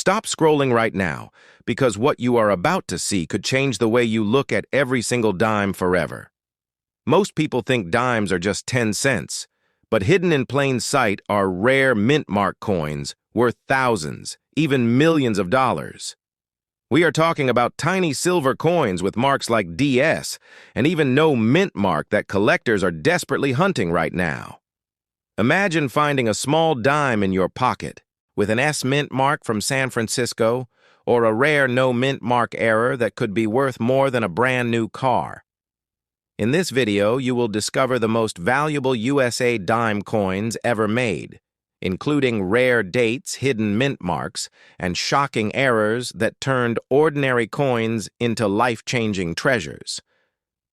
Stop scrolling right now, because what you are about to see could change the way you look at every single dime forever. Most people think dimes are just 10 cents, but hidden in plain sight are rare mint mark coins worth thousands, even millions of dollars. We are talking about tiny silver coins with marks like DS, and even no mint mark that collectors are desperately hunting right now. Imagine finding a small dime in your pocket with an S mint mark from San Francisco or a rare no mint mark error that could be worth more than a brand new car. In this video, you will discover the most valuable USA dime coins ever made, including rare dates, hidden mint marks, and shocking errors that turned ordinary coins into life-changing treasures.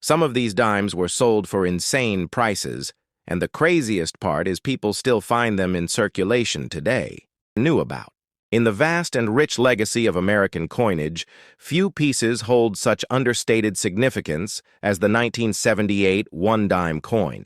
Some of these dimes were sold for insane prices, and the craziest part is people still find them in circulation today. In the vast and rich legacy of American coinage, few pieces hold such understated significance as the 1978 one-dime coin.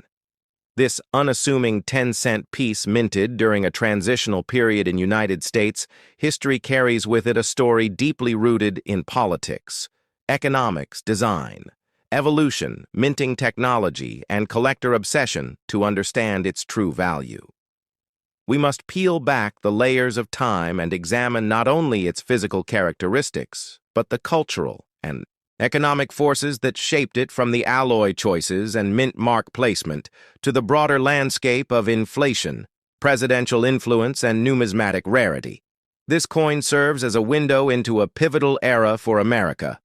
This unassuming 10-cent piece minted during a transitional period in United States, history carries with it a story deeply rooted in politics, economics, design, evolution, minting technology, and collector obsession to understand its true value. We must peel back the layers of time and examine not only its physical characteristics, but the cultural and economic forces that shaped it, from the alloy choices and mint mark placement to the broader landscape of inflation, presidential influence, and numismatic rarity. This coin serves as a window into a pivotal era for America.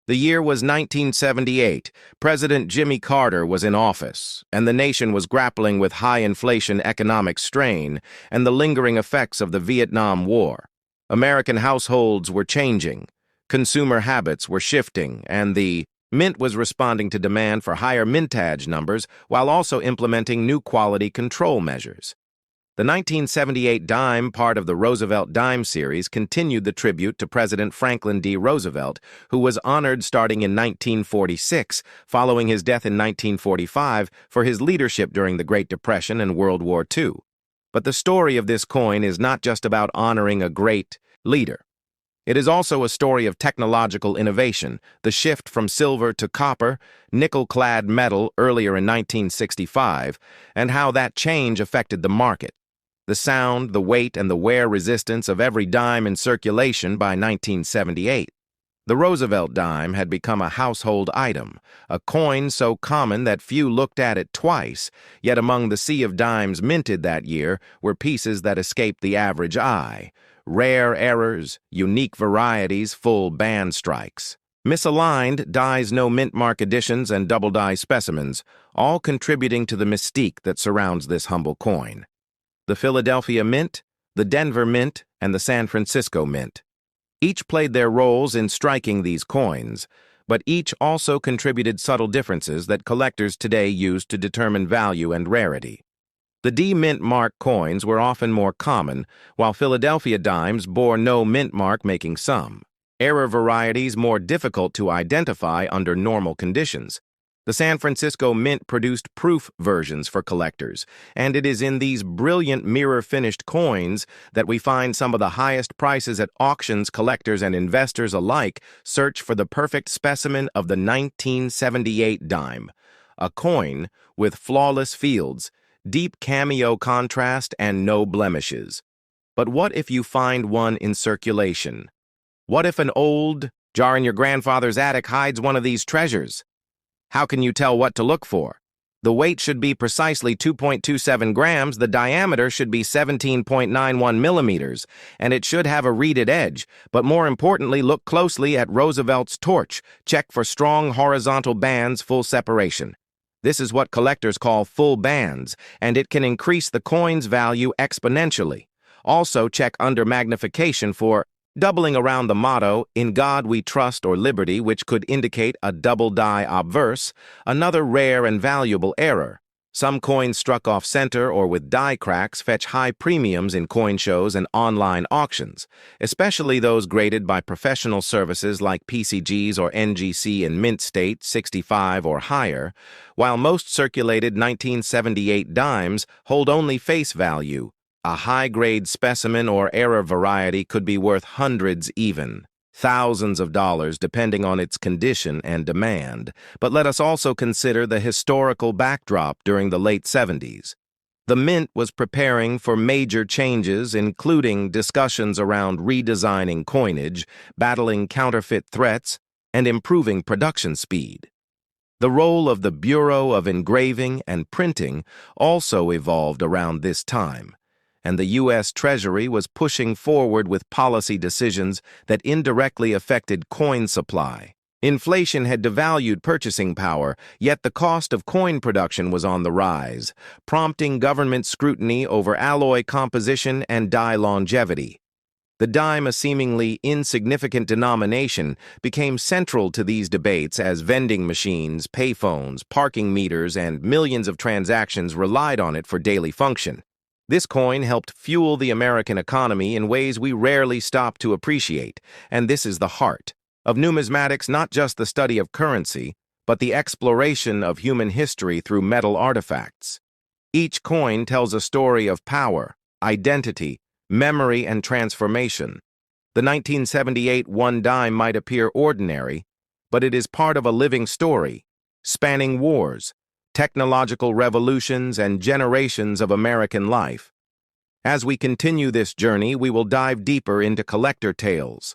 The year was 1978. President Jimmy Carter was in office, and the nation was grappling with high inflation, economic strain, and the lingering effects of the Vietnam War. American households were changing. Consumer habits were shifting, and the mint was responding to demand for higher mintage numbers while also implementing new quality control measures. The 1978 dime, part of the Roosevelt Dime series, continued the tribute to President Franklin D. Roosevelt, who was honored starting in 1946, following his death in 1945, for his leadership during the Great Depression and World War II. But the story of this coin is not just about honoring a great leader. It is also a story of technological innovation, the shift from silver to copper, nickel-clad metal earlier in 1965, and how that change affected the market. The sound, the weight, and the wear resistance of every dime in circulation by 1978. The Roosevelt dime had become a household item, a coin so common that few looked at it twice, yet among the sea of dimes minted that year were pieces that escaped the average eye. Rare errors, unique varieties, full band strikes. Misaligned dies, no mint mark editions, and double die specimens, all contributing to the mystique that surrounds this humble coin. The Philadelphia Mint, the Denver Mint, and the San Francisco Mint. Each played their roles in striking these coins, but each also contributed subtle differences that collectors today use to determine value and rarity. The D-mint mark coins were often more common, while Philadelphia dimes bore no mint mark, making some error varieties more difficult to identify under normal conditions. The San Francisco Mint produced proof versions for collectors, and it is in these brilliant mirror-finished coins that we find some of the highest prices at auctions. Collectors and investors alike search for the perfect specimen of the 1978 dime, a coin with flawless fields, deep cameo contrast, and no blemishes. But what if you find one in circulation? What if an old jar in your grandfather's attic hides one of these treasures? How can you tell what to look for? The weight should be precisely 2.27 grams, the diameter should be 17.91 millimeters, and it should have a reeded edge. But more importantly, look closely at Roosevelt's torch. Check for strong horizontal bands, full separation. This is what collectors call full bands, and it can increase the coin's value exponentially. Also, check under magnification for doubling around the motto, "In God We Trust," or Liberty, which could indicate a double die obverse, another rare and valuable error. Some coins struck off center or with die cracks fetch high premiums in coin shows and online auctions, especially those graded by professional services like PCGs or NGC in mint state 65 or higher, while most circulated 1978 dimes hold only face value, A high-grade specimen or error variety could be worth hundreds, even thousands of dollars, depending on its condition and demand. But let us also consider the historical backdrop during the late 70s. The Mint was preparing for major changes, including discussions around redesigning coinage, battling counterfeit threats, and improving production speed. The role of the Bureau of Engraving and Printing also evolved around this time, and the U.S. Treasury was pushing forward with policy decisions that indirectly affected coin supply. Inflation had devalued purchasing power, yet the cost of coin production was on the rise, prompting government scrutiny over alloy composition and die longevity. The dime, a seemingly insignificant denomination, became central to these debates as vending machines, payphones, parking meters, and millions of transactions relied on it for daily function. This coin helped fuel the American economy in ways we rarely stop to appreciate, and this is the heart of numismatics, not just the study of currency, but the exploration of human history through metal artifacts. Each coin tells a story of power, identity, memory, and transformation. The 1978 one dime might appear ordinary, but it is part of a living story, spanning wars, technological revolutions, and generations of American life. As we continue this journey, we will dive deeper into collector tales,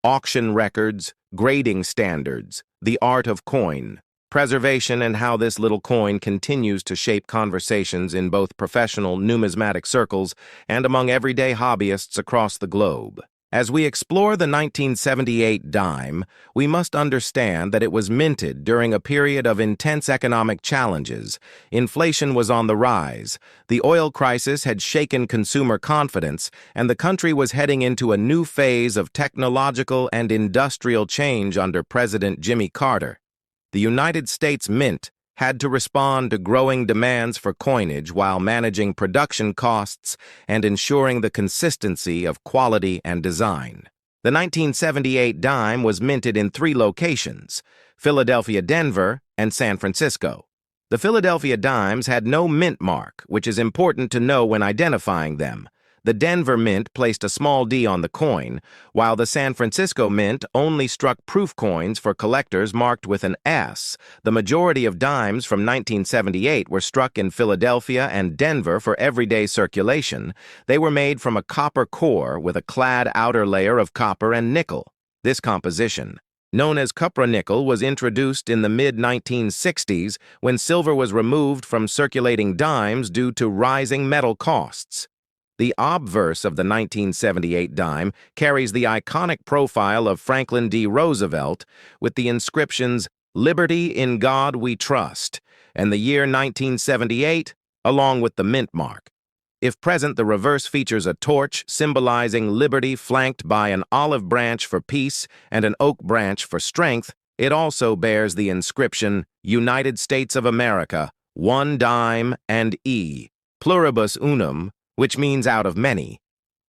auction records, grading standards, the art of coin preservation, and how this little coin continues to shape conversations in both professional numismatic circles and among everyday hobbyists across the globe. As we explore the 1978 dime, we must understand that it was minted during a period of intense economic challenges. Inflation was on the rise, the oil crisis had shaken consumer confidence, and the country was heading into a new phase of technological and industrial change under President Jimmy Carter. The United States Mint had to respond to growing demands for coinage while managing production costs and ensuring the consistency of quality and design. The 1978 dime was minted in 3 locations: Philadelphia, Denver, and San Francisco. The Philadelphia dimes had no mint mark, which is important to know when identifying them. The Denver Mint placed a small D on the coin, while the San Francisco Mint only struck proof coins for collectors marked with an S. The majority of dimes from 1978 were struck in Philadelphia and Denver for everyday circulation. They were made from a copper core with a clad outer layer of copper and nickel. This composition, known as cupronickel, was introduced in the mid-1960s when silver was removed from circulating dimes due to rising metal costs. The obverse of the 1978 dime carries the iconic profile of Franklin D. Roosevelt with the inscriptions, "Liberty in God We Trust," and the year 1978, along with the mint mark. If present, the reverse features a torch symbolizing liberty flanked by an olive branch for peace and an oak branch for strength. It also bears the inscription, "United States of America, one dime and E, pluribus unum," which means out of many.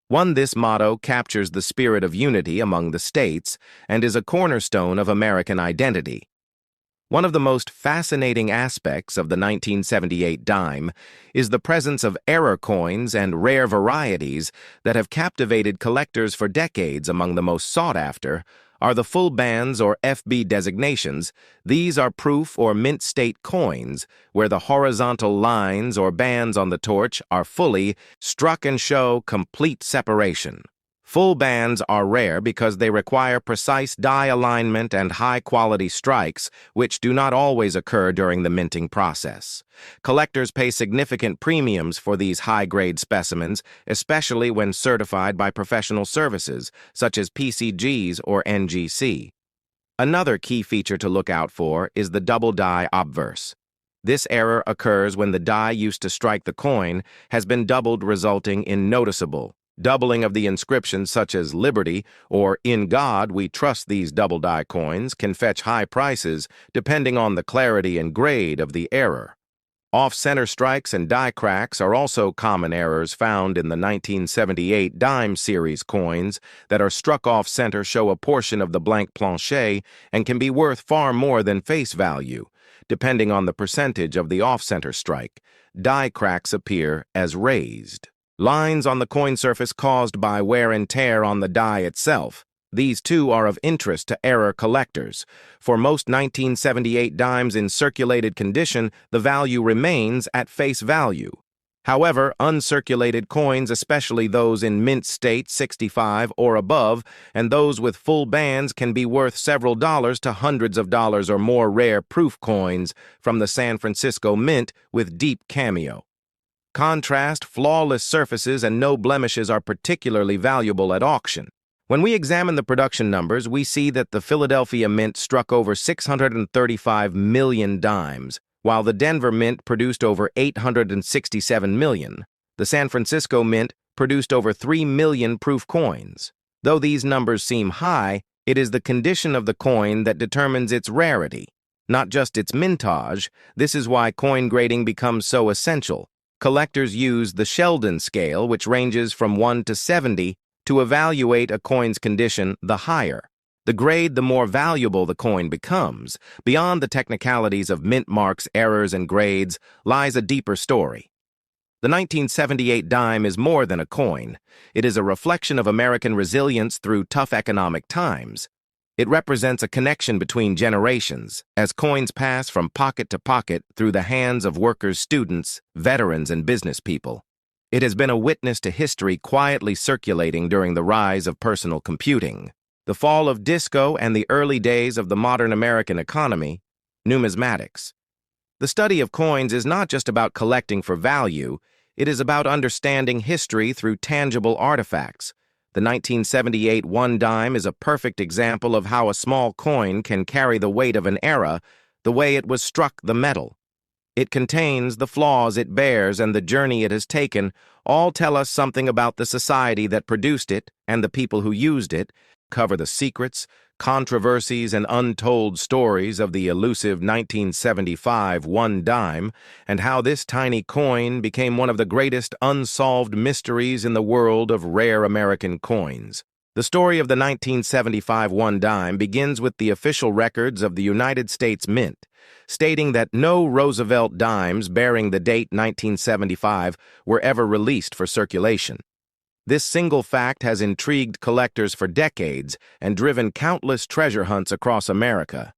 This motto captures the spirit of unity among the states and is a cornerstone of American identity. One of the most fascinating aspects of the 1978 dime is the presence of error coins and rare varieties that have captivated collectors for decades. Among the most sought-after are the full bands or FB designations. These are proof or mint state coins, where the horizontal lines or bands on the torch are fully struck and show complete separation. Full bands are rare because they require precise die alignment and high-quality strikes, which do not always occur during the minting process. Collectors pay significant premiums for these high-grade specimens, especially when certified by professional services, such as PCGs or NGC. Another key feature to look out for is the double die obverse. This error occurs when the die used to strike the coin has been doubled, resulting in noticeable doubling of the inscriptions such as "Liberty" or "In God We Trust." These double die coins can fetch high prices depending on the clarity and grade of the error. Off-center strikes and die cracks are also common errors found in the 1978 dime series coins that are struck off-center, show a portion of the blank plancher, and can be worth far more than face value. Depending on the percentage of the off-center strike, die cracks appear as raised. Lines on the coin surface caused by wear and tear on the die itself. These too are of interest to error collectors. For most 1978 dimes in circulated condition, the value remains at face value. However, uncirculated coins, especially those in mint state 65 or above, and those with full bands can be worth several dollars to hundreds of dollars or more. Rare proof coins from the San Francisco Mint with deep cameo. Contrast, flawless surfaces, and no blemishes are particularly valuable at auction. When we examine the production numbers, we see that the Philadelphia Mint struck over 635 million dimes, while the Denver Mint produced over 867 million. The San Francisco Mint produced over 3 million proof coins. Though these numbers seem high, it is the condition of the coin that determines its rarity, not just its mintage. This is why coin grading becomes so essential. Collectors use the Sheldon scale, which ranges from 1 to 70, to evaluate a coin's condition. The higher the grade, the more valuable the coin becomes. Beyond the technicalities of mint marks, errors, and grades lies a deeper story. The 1978 dime is more than a coin. It is a reflection of American resilience through tough economic times. It represents a connection between generations, as coins pass from pocket to pocket through the hands of workers, students, veterans, and business people. It has been a witness to history quietly circulating during the rise of personal computing, the fall of disco, and the early days of the modern American economy. Numismatics. The study of coins is not just about collecting for value, it is about understanding history through tangible artifacts. The 1978 one dime is a perfect example of how a small coin can carry the weight of an era, the way it was struck, the metal. It contains the flaws it bears and the journey it has taken. All tell us something about the society that produced it and the people who used it, cover the secrets, controversies, and untold stories of the elusive 1975 one dime, and how this tiny coin became one of the greatest unsolved mysteries in the world of rare American coins. The story of the 1975 one dime begins with the official records of the United States Mint, stating that no Roosevelt dimes bearing the date 1975 were ever released for circulation. This single fact has intrigued collectors for decades and driven countless treasure hunts across America.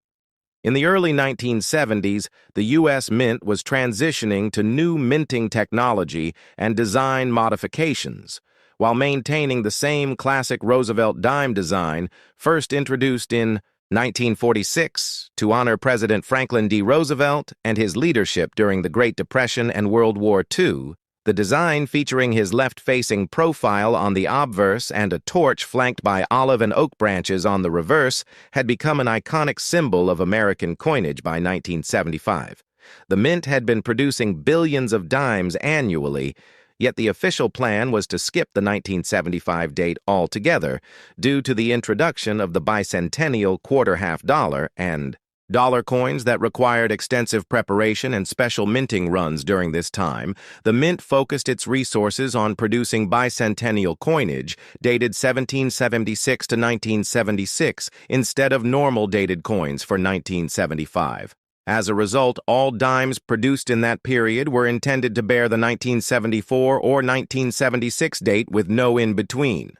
In the early 1970s, the U.S. Mint was transitioning to new minting technology and design modifications, while maintaining the same classic Roosevelt dime design first introduced in 1946 to honor President Franklin D. Roosevelt and his leadership during the Great Depression and World War II. The design, featuring his left-facing profile on the obverse and a torch flanked by olive and oak branches on the reverse, had become an iconic symbol of American coinage by 1975. The Mint had been producing billions of dimes annually, yet the official plan was to skip the 1975 date altogether due to the introduction of the bicentennial quarter-half dollar and dollar coins that required extensive preparation and special minting runs. During this time, the Mint focused its resources on producing bicentennial coinage dated 1776 to 1976 instead of normal dated coins for 1975. As a result, all dimes produced in that period were intended to bear the 1974 or 1976 date with no in-between.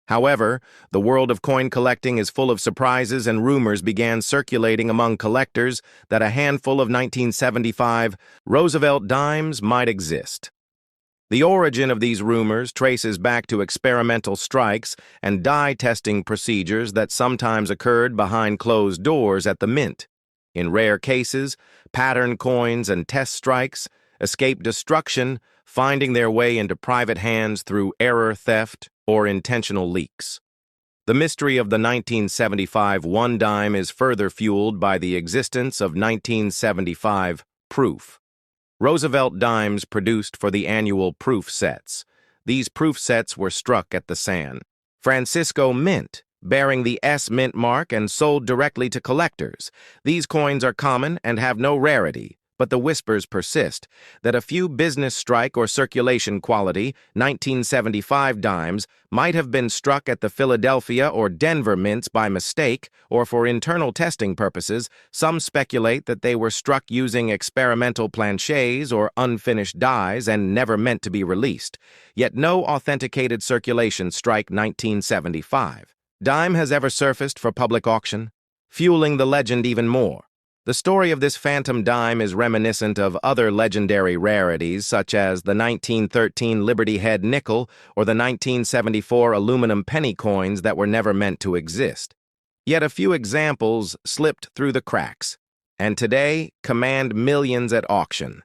However, the world of coin collecting is full of surprises, and rumors began circulating among collectors that a handful of 1975 Roosevelt dimes might exist. The origin of these rumors traces back to experimental strikes and die testing procedures that sometimes occurred behind closed doors at the Mint. In rare cases, pattern coins and test strikes escape destruction, finding their way into private hands through error, theft, or intentional leaks. The mystery of the 1975 one dime is further fueled by the existence of 1975 proof. Roosevelt dimes produced for the annual proof sets. These proof sets were struck at the San Francisco Mint, bearing the S Mint mark and sold directly to collectors. These coins are common and have no rarity, But the whispers persist that a few business strike or circulation quality 1975 dimes might have been struck at the Philadelphia or Denver mints by mistake or for internal testing purposes. Some speculate that they were struck using experimental planchets or unfinished dies and never meant to be released. Yet no authenticated circulation strike 1975 dime has ever surfaced for public auction, fueling the legend even more. The story of this phantom dime is reminiscent of other legendary rarities such as the 1913 Liberty Head nickel or the 1974 aluminum penny coins that were never meant to exist. Yet a few examples slipped through the cracks, and today command millions at auction.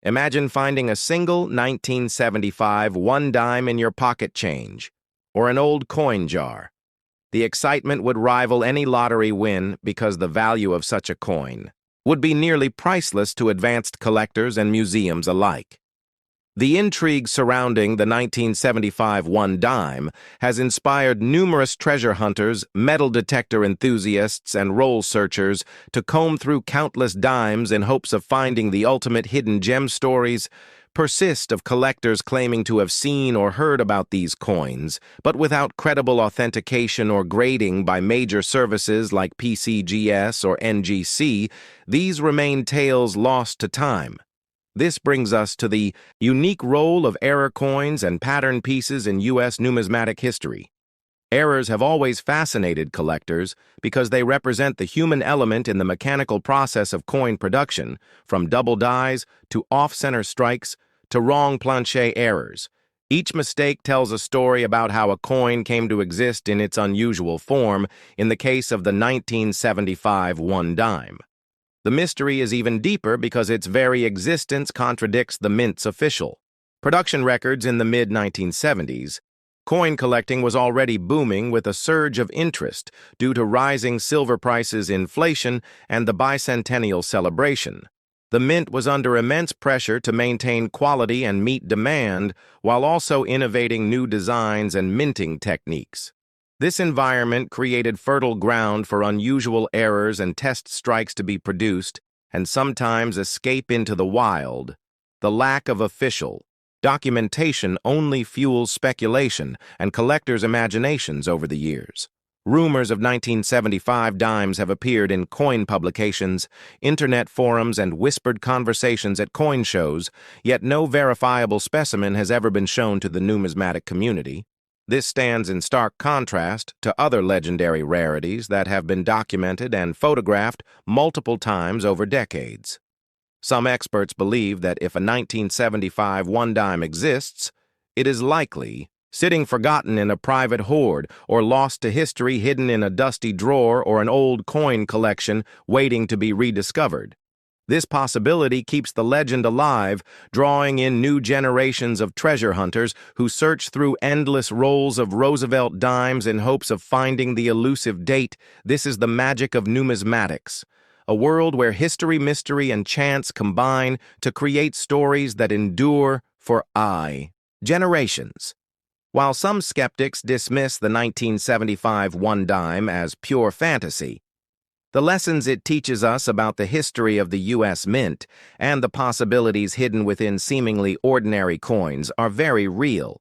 Imagine finding a single 1975 one dime in your pocket change, or an old coin jar. The excitement would rival any lottery win because the value of such a coin would be nearly priceless to advanced collectors and museums alike. The intrigue surrounding the 1975 one dime has inspired numerous treasure hunters, metal detector enthusiasts, and roll searchers to comb through countless dimes in hopes of finding the ultimate hidden gem. Stories persist of collectors claiming to have seen or heard about these coins, but without credible authentication or grading by major services like PCGS or NGC, these remain tales lost to time. This brings us to the unique role of error coins and pattern pieces in U.S. numismatic history. Errors have always fascinated collectors because they represent the human element in the mechanical process of coin production, from double dies to off-center strikes to wrong planchet errors. Each mistake tells a story about how a coin came to exist in its unusual form in the case of the 1975 one dime. The mystery is even deeper because its very existence contradicts the mint's official production records. In the mid-1970s, coin collecting was already booming with a surge of interest due to rising silver prices, inflation, and the bicentennial celebration. The mint was under immense pressure to maintain quality and meet demand while also innovating new designs and minting techniques. This environment created fertile ground for unusual errors and test strikes to be produced and sometimes escape into the wild. The lack of official documentation only fuels speculation and collectors' imaginations over the years. Rumors of 1975 dimes have appeared in coin publications, internet forums, and whispered conversations at coin shows, yet no verifiable specimen has ever been shown to the numismatic community. This stands in stark contrast to other legendary rarities that have been documented and photographed multiple times over decades. Some experts believe that if a 1975 one dime exists, it is likely sitting forgotten in a private hoard or lost to history, hidden in a dusty drawer or an old coin collection waiting to be rediscovered. This possibility keeps the legend alive, drawing in new generations of treasure hunters who search through endless rolls of Roosevelt dimes in hopes of finding the elusive date. This is the magic of numismatics, a world where history, mystery, and chance combine to create stories that endure for generations. While some skeptics dismiss the 1975 one dime as pure fantasy, the lessons it teaches us about the history of the U.S. Mint and the possibilities hidden within seemingly ordinary coins are very real.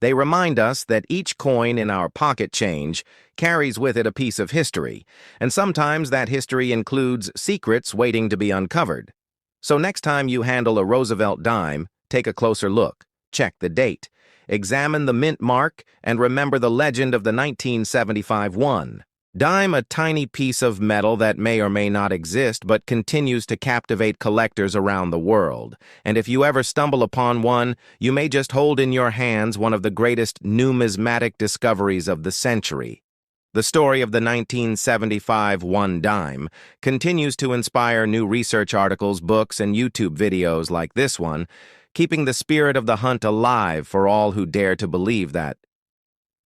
They remind us that each coin in our pocket change carries with it a piece of history, and sometimes that history includes secrets waiting to be uncovered. So next time you handle a Roosevelt dime, take a closer look, check the date, examine the mint mark, and remember the legend of the 1975 one dime, a tiny piece of metal that may or may not exist but continues to captivate collectors around the world. And if you ever stumble upon one, you may just hold in your hands one of the greatest numismatic discoveries of the century. The story of the 1975 one dime continues to inspire new research articles, books, and YouTube videos like this one, keeping the spirit of the hunt alive for all who dare to believe that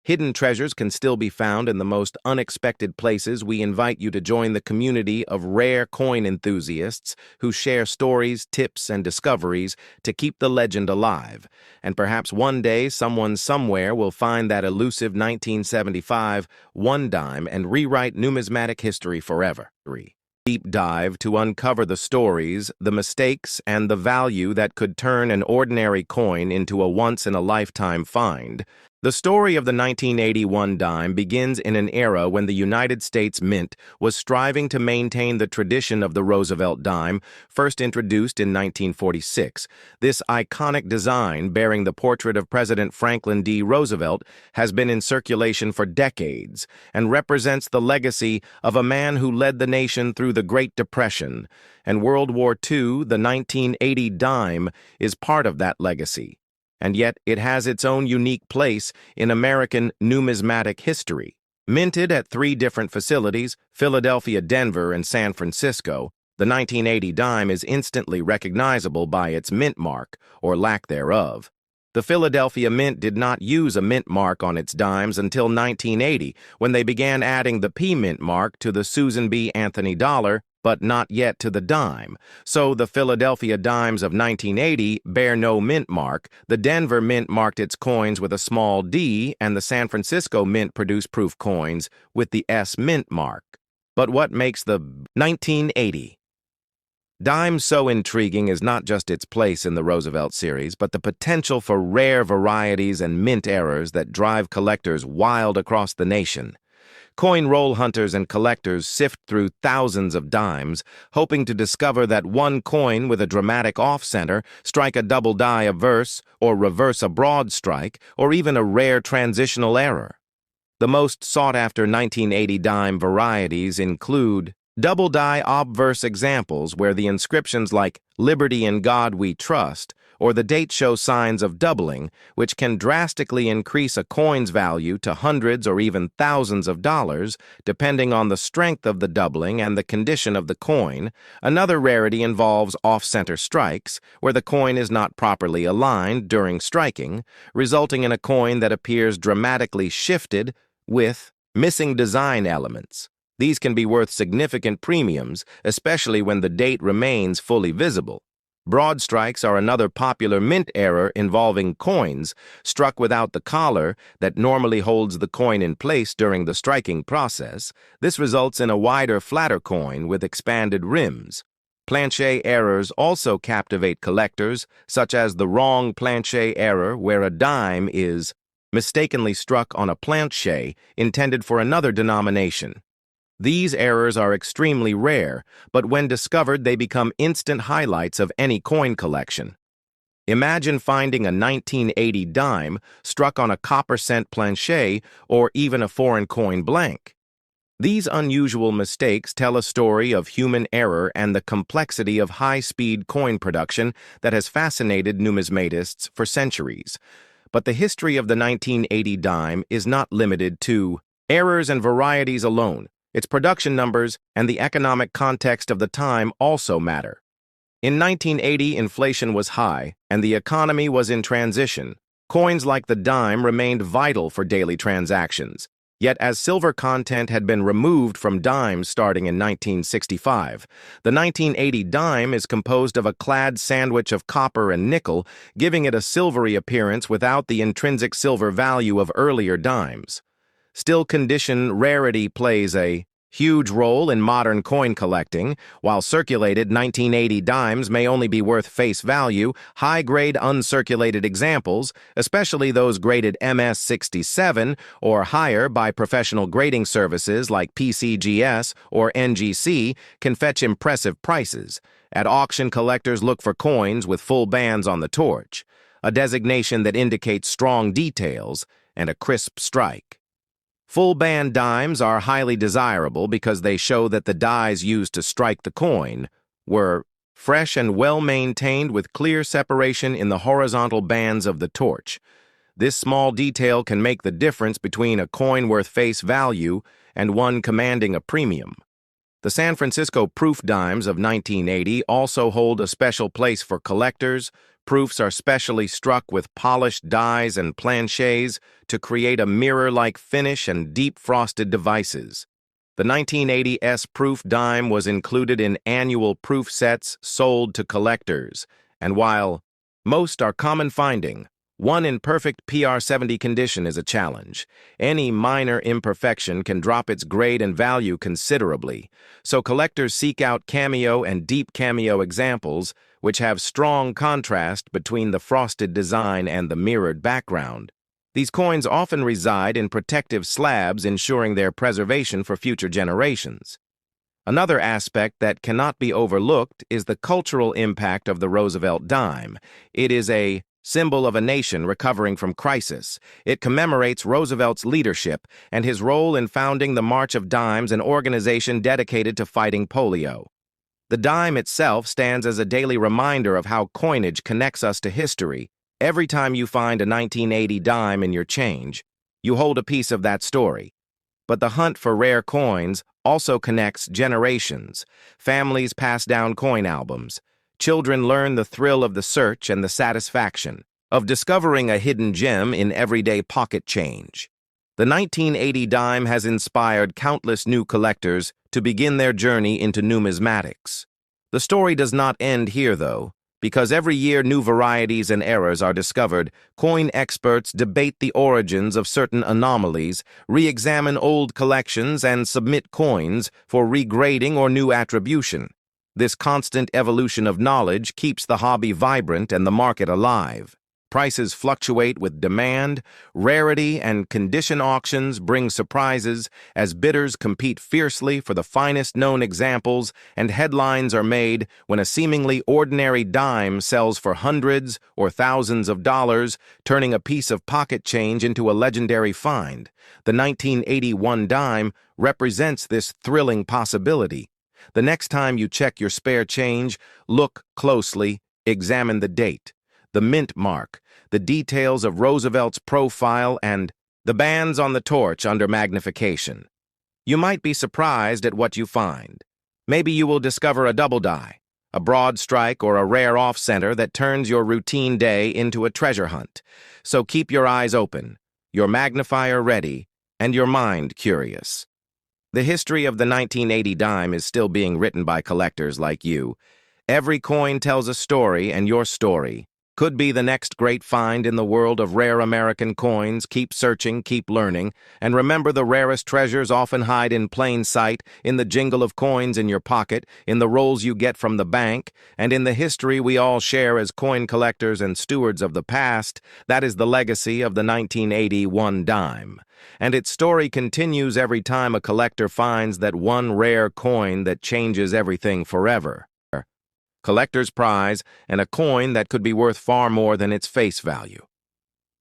hidden treasures can still be found in the most unexpected places. We invite you to join the community of rare coin enthusiasts who share stories, tips, and discoveries to keep the legend alive. And perhaps one day someone somewhere will find that elusive 1975 one dime and rewrite numismatic history forever. Deep dive to uncover the stories, the mistakes, and the value that could turn an ordinary coin into a once-in-a-lifetime find. The story of the 1981 dime begins in an era when the United States Mint was striving to maintain the tradition of the Roosevelt dime, first introduced in 1946. This iconic design, bearing the portrait of President Franklin D. Roosevelt, has been in circulation for decades and represents the legacy of a man who led the nation through the Great Depression. And World War II, the 1980 dime, is part of that legacy. And yet it has its own unique place in American numismatic history. Minted at 3 different facilities, Philadelphia, Denver, and San Francisco, the 1980 dime is instantly recognizable by its mint mark, or lack thereof. The Philadelphia Mint did not use a mint mark on its dimes until 1980, when they began adding the P mint mark to the Susan B. Anthony dollar, but not yet to the dime. So the Philadelphia dimes of 1980 bear no mint mark, the Denver Mint marked its coins with a small d, and the San Francisco Mint produced proof coins with the S mint mark. But what makes the 1980 dime so intriguing is not just its place in the Roosevelt series, but the potential for rare varieties and mint errors that drive collectors wild across the nation. Coin roll hunters and collectors sift through thousands of dimes, hoping to discover that one coin with a dramatic off-center, strike a double die averse, or reverse a broad strike, or even a rare transitional error. The most sought-after 1980 dime varieties include double die obverse examples where the inscriptions like "Liberty in God We Trust" or the date show signs of doubling, which can drastically increase a coin's value to hundreds or even thousands of dollars, depending on the strength of the doubling and the condition of the coin. Another rarity involves off-center strikes, where the coin is not properly aligned during striking, resulting in a coin that appears dramatically shifted with missing design elements. These can be worth significant premiums, especially when the date remains fully visible. Broad strikes are another popular mint error involving coins struck without the collar that normally holds the coin in place during the striking process. This results in a wider, flatter coin with expanded rims. Planche errors also captivate collectors, such as the wrong planche error where a dime is mistakenly struck on a planche intended for another denomination. These errors are extremely rare, but when discovered, they become instant highlights of any coin collection. Imagine finding a 1980 dime struck on a copper cent planche or even a foreign coin blank. These unusual mistakes tell a story of human error and the complexity of high-speed coin production that has fascinated numismatists for centuries. But the history of the 1980 dime is not limited to errors and varieties alone. Its production numbers and the economic context of the time also matter. In 1980, inflation was high, and the economy was in transition. Coins like the dime remained vital for daily transactions. Yet as silver content had been removed from dimes starting in 1965, the 1980 dime is composed of a clad sandwich of copper and nickel, giving it a silvery appearance without the intrinsic silver value of earlier dimes. Still condition rarity plays a huge role in modern coin collecting. While circulated 1980 dimes may only be worth face value, high-grade uncirculated examples, especially those graded MS-67 or higher by professional grading services like PCGS or NGC, can fetch impressive prices. At auction, collectors look for coins with full bands on the torch, a designation that indicates strong details and a crisp strike. Full band dimes are highly desirable because they show that the dies used to strike the coin were fresh and well-maintained with clear separation in the horizontal bands of the torch. This small detail can make the difference between a coin worth face value and one commanding a premium. The San Francisco proof dimes of 1980 also hold a special place for collectors. Proofs are specially struck with polished dies and planches to create a mirror-like finish and deep frosted devices. The 1980 S proof dime was included in annual proof sets sold to collectors, and while most are common finding, One in perfect PR70 condition is a challenge. Any minor imperfection can drop its grade and value considerably, so collectors seek out cameo and deep cameo examples, which have strong contrast between the frosted design and the mirrored background. These coins often reside in protective slabs, ensuring their preservation for future generations. Another aspect that cannot be overlooked is the cultural impact of the Roosevelt dime. It is a symbol of a nation recovering from crisis. It commemorates Roosevelt's leadership and his role in founding the March of Dimes, an organization dedicated to fighting polio. The dime itself stands as a daily reminder of how coinage connects us to history. Every time you find a 1980 dime in your change, you hold a piece of that story. But the hunt for rare coins also connects generations. Families pass down coin albums. Children learn the thrill of the search and the satisfaction of discovering a hidden gem in everyday pocket change. The 1980 dime has inspired countless new collectors to begin their journey into numismatics. The story does not end here, though. Because every year new varieties and errors are discovered, coin experts debate the origins of certain anomalies, re-examine old collections, and submit coins for regrading or new attribution. This constant evolution of knowledge keeps the hobby vibrant and the market alive. Prices fluctuate with demand, rarity, and condition auctions bring surprises as bidders compete fiercely for the finest known examples, and headlines are made when a seemingly ordinary dime sells for hundreds or thousands of dollars, turning a piece of pocket change into a legendary find. The 1981 dime represents this thrilling possibility. The next time you check your spare change, look closely, examine the date, the mint mark, the details of Roosevelt's profile, and the bands on the torch under magnification. You might be surprised at what you find. Maybe you will discover a double die, a broad strike, or a rare off-center that turns your routine day into a treasure hunt. So keep your eyes open, your magnifier ready, and your mind curious. The history of the 1980 dime is still being written by collectors like you. Every coin tells a story, and your story could be the next great find in the world of rare American coins. Keep searching, keep learning, and remember, the rarest treasures often hide in plain sight, in the jingle of coins in your pocket, in the rolls you get from the bank, and in the history we all share as coin collectors and stewards of the past. That is the legacy of the 1981 dime. And its story continues every time a collector finds that one rare coin that changes everything forever. Collector's prize, and a coin that could be worth far more than its face value.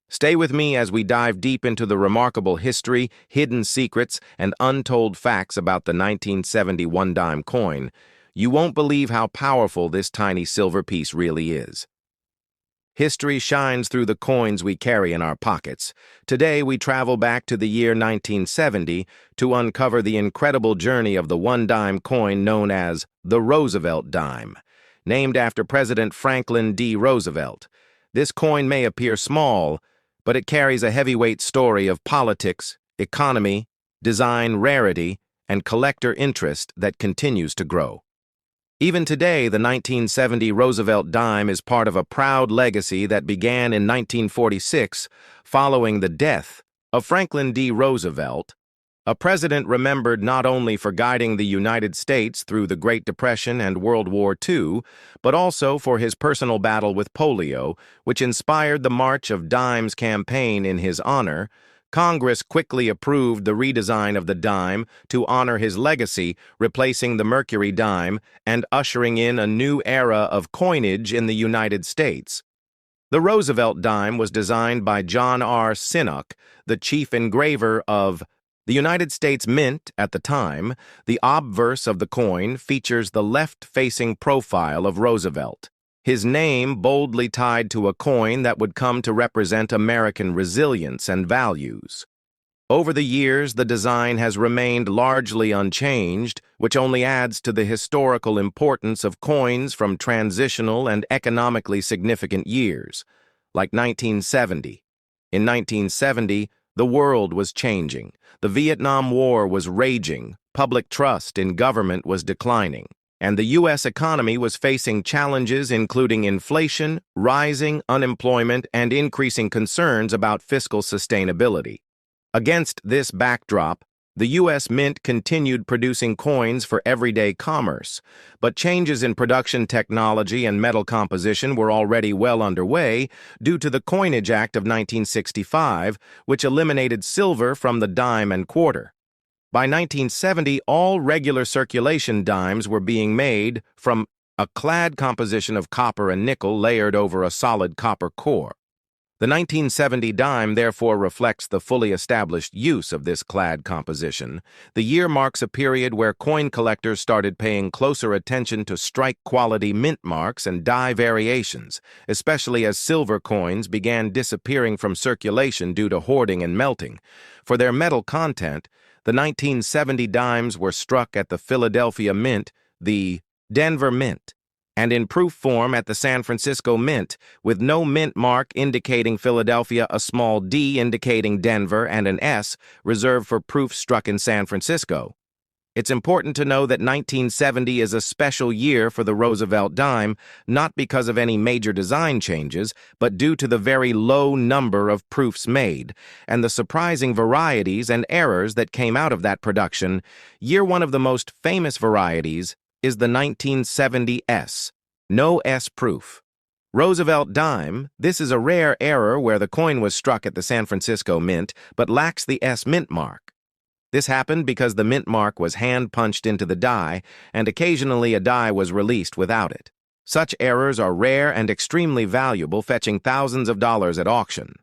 Stay with me as we dive deep into the remarkable history, hidden secrets, and untold facts about the 1971 dime coin. You won't believe how powerful this tiny silver piece really is. History shines through the coins we carry in our pockets. Today, we travel back to the year 1970 to uncover the incredible journey of the one-dime coin known as the Roosevelt dime. Named after President Franklin D. Roosevelt. This coin may appear small, but it carries a heavyweight story of politics, economy, design, rarity, and collector interest that continues to grow. Even today, the 1970 Roosevelt dime is part of a proud legacy that began in 1946 following the death of Franklin D. Roosevelt, a president remembered not only for guiding the United States through the Great Depression and World War II, but also for his personal battle with polio, which inspired the March of Dimes campaign in his honor. Congress quickly approved the redesign of the dime to honor his legacy, replacing the Mercury dime and ushering in a new era of coinage in the United States. The Roosevelt dime was designed by John R. Sinnock, the chief engraver of the United States Mint at the time. The obverse of the coin features the left-facing profile of Roosevelt, his name boldly tied to a coin that would come to represent American resilience and values. Over the years, the design has remained largely unchanged, which only adds to the historical importance of coins from transitional and economically significant years, like 1970. In 1970, the world was changing. The Vietnam War was raging. Public trust in government was declining. and the U.S. economy was facing challenges including inflation, rising unemployment, and increasing concerns about fiscal sustainability. Against this backdrop, the U.S. Mint continued producing coins for everyday commerce, but changes in production technology and metal composition were already well underway due to the Coinage Act of 1965, which eliminated silver from the dime and quarter. By 1970, all regular circulation dimes were being made from a clad composition of copper and nickel layered over a solid copper core. The 1970 dime therefore reflects the fully established use of this clad composition. The year marks a period where coin collectors started paying closer attention to strike-quality mint marks and die variations, especially as silver coins began disappearing from circulation due to hoarding and melting. For their metal content, the 1970 dimes were struck at the Philadelphia Mint, the Denver Mint, and in proof form at the San Francisco Mint, with no mint mark indicating Philadelphia, a small D indicating Denver, and an S reserved for proof struck in San Francisco. It's important to know that 1970 is a special year for the Roosevelt dime, not because of any major design changes, but due to the very low number of proofs made, and the surprising varieties and errors that came out of that production. One of the most famous varieties is the 1970 S, no S proof. Roosevelt dime, this is a rare error where the coin was struck at the San Francisco Mint but lacks the S mint mark. This happened because the mint mark was hand-punched into the die, and occasionally a die was released without it. Such errors are rare and extremely valuable, fetching thousands of dollars at auction.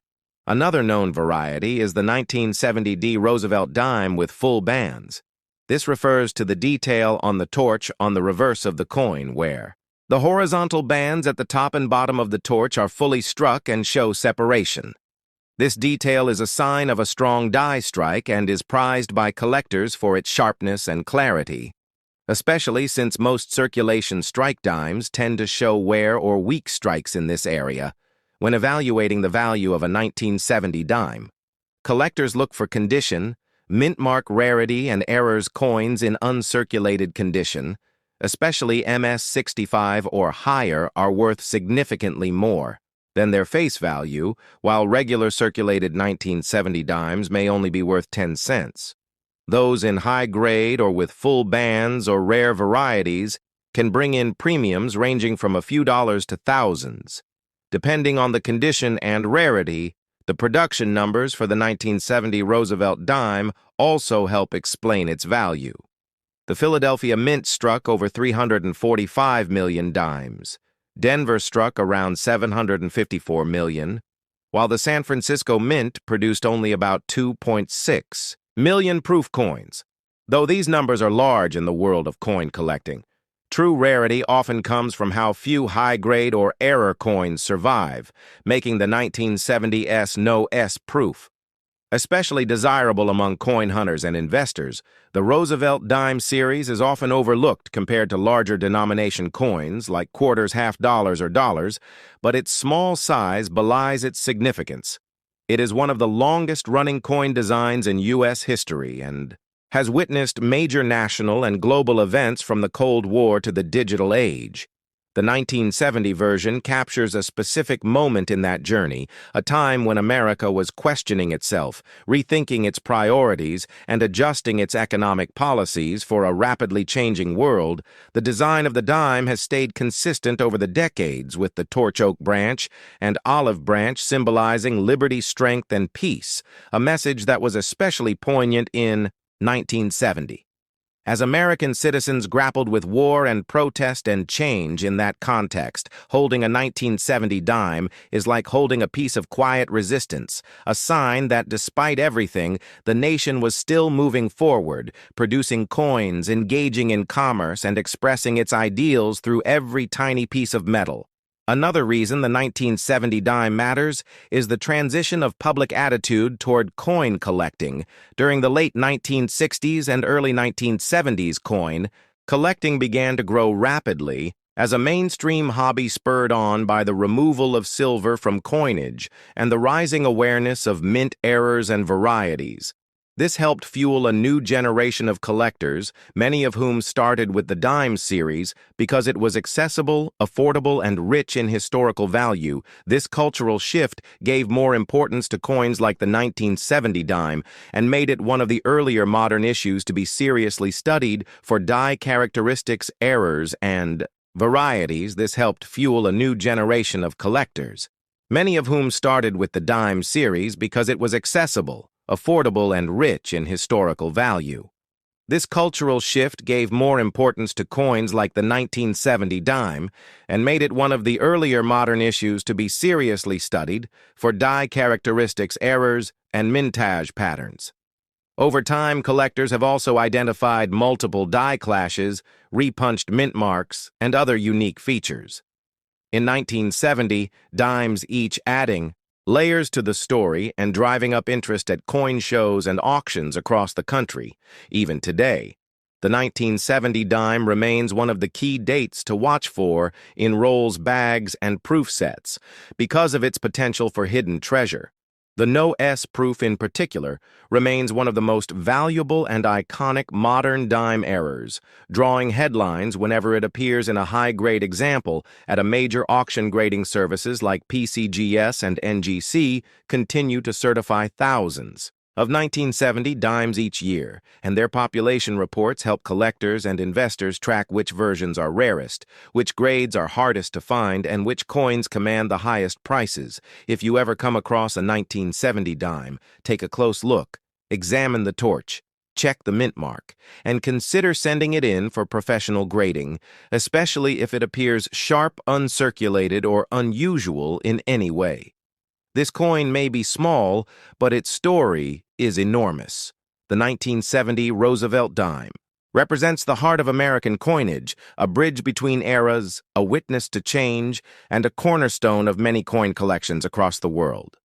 Another known variety is the 1970D Roosevelt dime with full bands. This refers to the detail on the torch on the reverse of the coin where the horizontal bands at the top and bottom of the torch are fully struck and show separation. This detail is a sign of a strong die strike and is prized by collectors for its sharpness and clarity, especially since most circulation strike dimes tend to show wear or weak strikes in this area. When evaluating the value of a 1970 dime, collectors look for condition, mint mark rarity, and errors. Coins in uncirculated condition, especially MS65 or higher, are worth significantly more than their face value, while regular circulated 1970 dimes may only be worth 10 cents. Those in high grade or with full bands or rare varieties can bring in premiums ranging from a few dollars to thousands. Depending on the condition and rarity, the production numbers for the 1970 Roosevelt dime also help explain its value. The Philadelphia Mint struck over 345 million dimes. Denver struck around 754 million, while the San Francisco Mint produced only about 2.6 million proof coins. Though these numbers are large in the world of coin collecting, true rarity often comes from how few high-grade or error coins survive, making the 1970S no S proof. Especially desirable among coin hunters and investors, the Roosevelt dime series is often overlooked compared to larger denomination coins like quarters, half dollars, or dollars, but its small size belies its significance. It is one of the longest-running coin designs in U.S. history and has witnessed major national and global events from the Cold War to the digital age. The 1970 version captures a specific moment in that journey, a time when America was questioning itself, rethinking its priorities, and adjusting its economic policies for a rapidly changing world. The design of the dime has stayed consistent over the decades, with the torch oak branch and olive branch symbolizing liberty, strength, and peace, a message that was especially poignant in 1970. As American citizens grappled with war and protest and change in that context, holding a 1970 dime is like holding a piece of quiet resistance, a sign that despite everything, the nation was still moving forward, producing coins, engaging in commerce, and expressing its ideals through every tiny piece of metal. Another reason the 1970 dime matters is the transition of public attitude toward coin collecting. During the late 1960s and early 1970s, coin collecting began to grow rapidly as a mainstream hobby spurred on by the removal of silver from coinage and the rising awareness of mint errors and varieties. This helped fuel a new generation of collectors, many of whom started with the dime series because it was accessible, affordable, and rich in historical value. This cultural shift gave more importance to coins like the 1970 dime and made it one of the earlier modern issues to be seriously studied for die characteristics, errors, and varieties. This helped fuel a new generation of collectors, many of whom started with the dime series because it was accessible, affordable, and rich in historical value. This cultural shift gave more importance to coins like the 1970 dime and made it one of the earlier modern issues to be seriously studied for die characteristics, errors, and mintage patterns. Over time, collectors have also identified multiple die clashes, repunched mint marks, and other unique features. In 1970, dimes each adding layers to the story and driving up interest at coin shows and auctions across the country. Even today, the 1970 dime remains one of the key dates to watch for in rolls, bags, and proof sets because of its potential for hidden treasure. The no-S proof in particular remains one of the most valuable and iconic modern dime errors, drawing headlines whenever it appears in a high-grade example at a major auction grading services like PCGS and NGC continue to certify thousands of 1970 dimes each year, and their population reports help collectors and investors track which versions are rarest, which grades are hardest to find, and which coins command the highest prices. If you ever come across a 1970 dime, take a close look, examine the torch, check the mint mark, and consider sending it in for professional grading, especially if it appears sharp, uncirculated, or unusual in any way. This coin may be small, but its story is enormous. The 1970 Roosevelt dime represents the heart of American coinage, a bridge between eras, a witness to change, and a cornerstone of many coin collections across the world.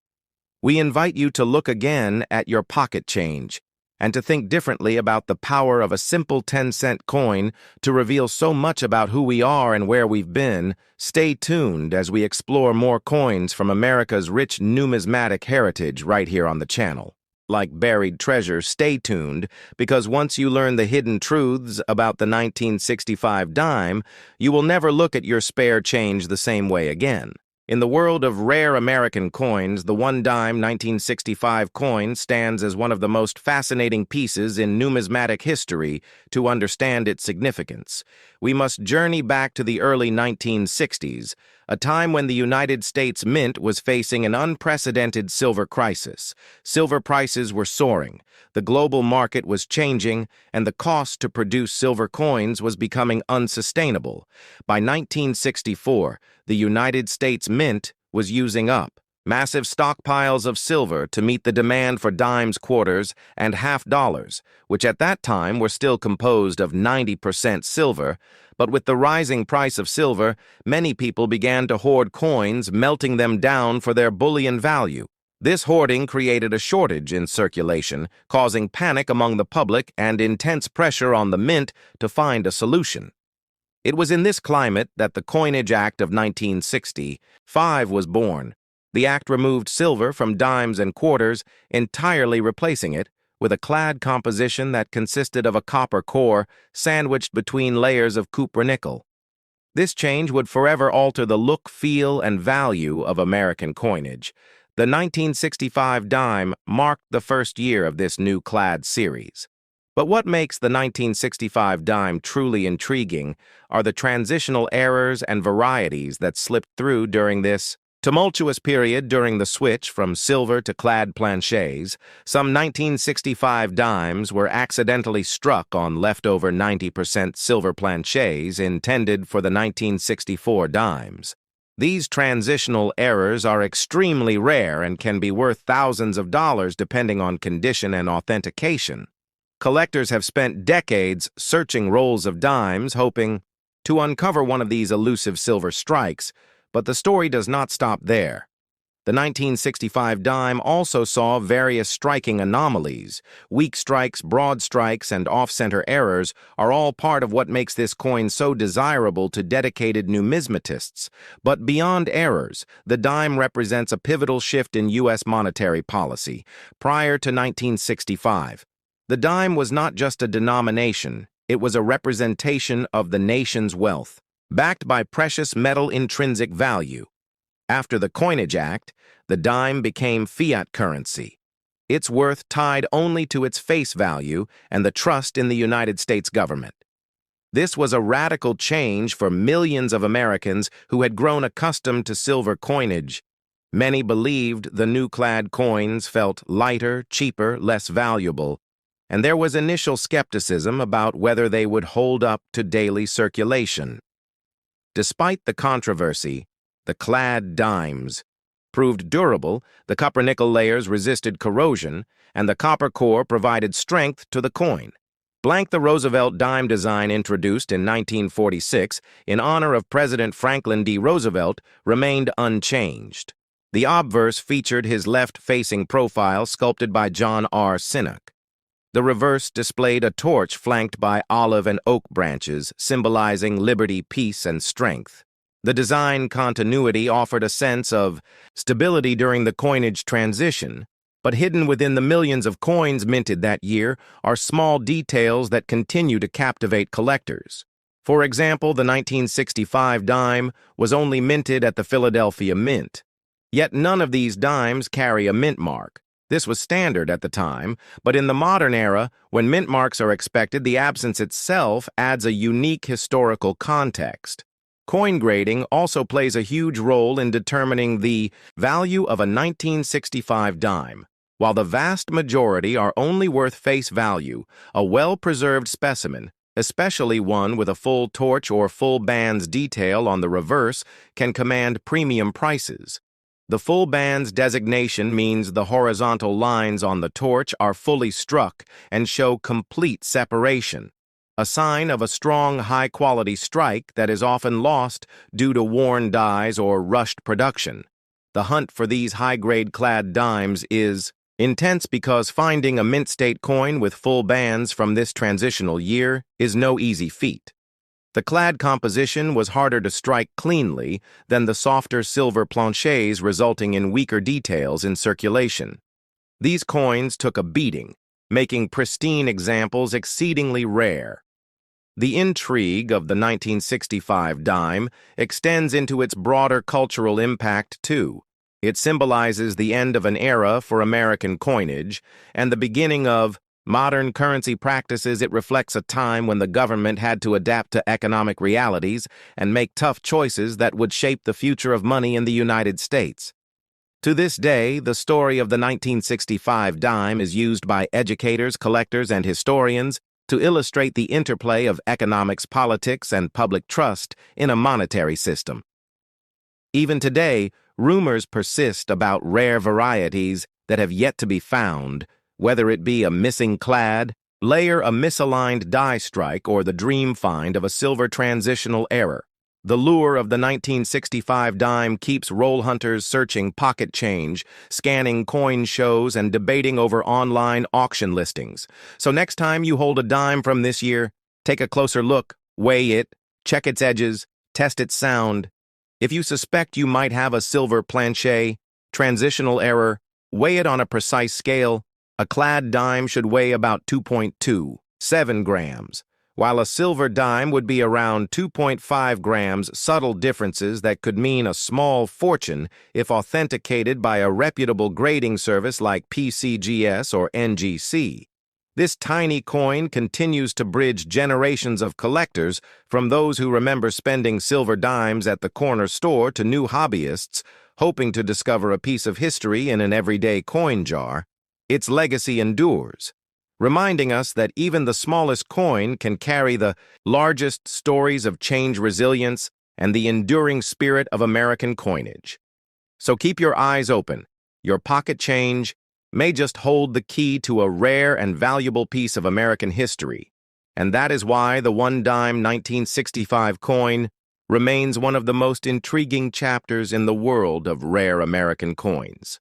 We invite you to look again at your pocket change and to think differently about the power of a simple 10-cent coin to reveal so much about who we are and where we've been. Stay tuned as we explore more coins from America's rich numismatic heritage right here on the channel. Like buried treasure, stay tuned, because once you learn the hidden truths about the 1965 dime, you will never look at your spare change the same way again. In the world of rare American coins, the one dime 1965 coin stands as one of the most fascinating pieces in numismatic history. To understand its significance, we must journey back to the early 1960s, a time when the United States Mint was facing an unprecedented silver crisis. Silver prices were soaring, the global market was changing, and the cost to produce silver coins was becoming unsustainable. By 1964, the United States Mint was using up massive stockpiles of silver to meet the demand for dimes, quarters, and half dollars, which at that time were still composed of 90% silver. But with the rising price of silver, many people began to hoard coins, melting them down for their bullion value. This hoarding created a shortage in circulation, causing panic among the public and intense pressure on the mint to find a solution. It was in this climate that the Coinage Act of 1965 was born. The act removed silver from dimes and quarters, entirely replacing it with a clad composition that consisted of a copper core sandwiched between layers of cupronickel. This change would forever alter the look, feel, and value of American coinage. The 1965 dime marked the first year of this new clad series. But what makes the 1965 dime truly intriguing are the transitional errors and varieties that slipped through during this tumultuous period. During the switch from silver to clad planchets, some 1965 dimes were accidentally struck on leftover 90% silver planchets intended for the 1964 dimes. These transitional errors are extremely rare and can be worth thousands of dollars depending on condition and authentication. Collectors have spent decades searching rolls of dimes, hoping to uncover one of these elusive silver strikes, but the story does not stop there. The 1965 dime also saw various striking anomalies. Weak strikes, broad strikes, and off-center errors are all part of what makes this coin so desirable to dedicated numismatists. But beyond errors, the dime represents a pivotal shift in U.S. monetary policy. Prior to 1965, the dime was not just a denomination, it was a representation of the nation's wealth, backed by precious metal intrinsic value. After the Coinage Act, the dime became fiat currency, its worth tied only to its face value and the trust in the United States government. This was a radical change for millions of Americans who had grown accustomed to silver coinage. Many believed the new clad coins felt lighter, cheaper, less valuable, and there was initial skepticism about whether they would hold up to daily circulation. Despite the controversy, the clad dimes proved durable, the copper-nickel layers resisted corrosion, and the copper core provided strength to the coin. The Roosevelt dime design introduced in 1946 in honor of President Franklin D. Roosevelt remained unchanged. The obverse featured his left-facing profile sculpted by John R. Sinnock. The reverse displayed a torch flanked by olive and oak branches, symbolizing liberty, peace, and strength. The design continuity offered a sense of stability during the coinage transition, but hidden within the millions of coins minted that year are small details that continue to captivate collectors. For example, the 1965 dime was only minted at the Philadelphia Mint. Yet none of these dimes carry a mint mark. This was standard at the time, but in the modern era, when mint marks are expected, the absence itself adds a unique historical context. Coin grading also plays a huge role in determining the value of a 1965 dime. While the vast majority are only worth face value, a well-preserved specimen, especially one with a full torch or full bands detail on the reverse, can command premium prices. The full bands designation means the horizontal lines on the torch are fully struck and show complete separation, a sign of a strong, high-quality strike that is often lost due to worn dies or rushed production. The hunt for these high-grade clad dimes is intense because finding a mint-state coin with full bands from this transitional year is no easy feat. The clad composition was harder to strike cleanly than the softer silver planchets, resulting in weaker details in circulation. These coins took a beating, making pristine examples exceedingly rare. The intrigue of the 1965 dime extends into its broader cultural impact, too. It symbolizes the end of an era for American coinage and the beginning of modern currency practices. It reflects a time when the government had to adapt to economic realities and make tough choices that would shape the future of money in the United States. To this day, the story of the 1965 dime is used by educators, collectors, and historians to illustrate the interplay of economics, politics, and public trust in a monetary system. Even today, rumors persist about rare varieties that have yet to be found, whether it be a missing clad layer, a misaligned die strike, or the dream find of a silver transitional error. The lure of the 1965 dime keeps roll hunters searching pocket change, scanning coin shows, and debating over online auction listings. So next time you hold a dime from this year, take a closer look, weigh it, check its edges, test its sound. If you suspect you might have a silver planchet, transitional error, weigh it on a precise scale. A clad dime should weigh about 2.27 grams, while a silver dime would be around 2.5 grams, subtle differences that could mean a small fortune if authenticated by a reputable grading service like PCGS or NGC. This tiny coin continues to bridge generations of collectors, from those who remember spending silver dimes at the corner store to new hobbyists hoping to discover a piece of history in an everyday coin jar. Its legacy endures, reminding us that even the smallest coin can carry the largest stories of change, resilience, and the enduring spirit of American coinage. So keep your eyes open. Your pocket change may just hold the key to a rare and valuable piece of American history, and that is why the one-dime 1965 coin remains one of the most intriguing chapters in the world of rare American coins.